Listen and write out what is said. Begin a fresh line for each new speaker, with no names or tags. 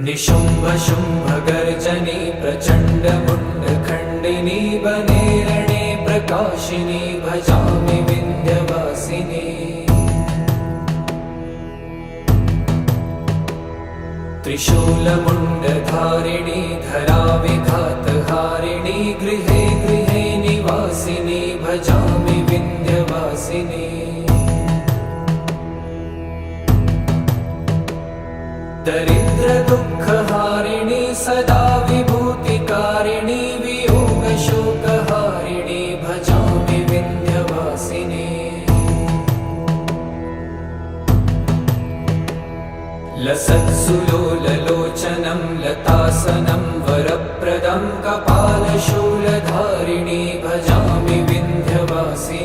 निशुम्भ शुम्भ गर्जनी प्रचण्ड मुण्ड खण्डिनी वने रणे प्रकाशिनी भजामि विन्ध्यवासिनी। त्रिशूलमुण्डधारिणी धराविघातहारिणी गृहे गृहे निवासिनी भजामि विन्ध्यवासिनी। दरिद्र दुःखहारिणी सदा विभूतिकारिणी वियोगशोकहारिणी भजामि विन्ध्यवासिनी। लसत्सुलोललोचनं लतासनं वरप्रदं कपालशूलं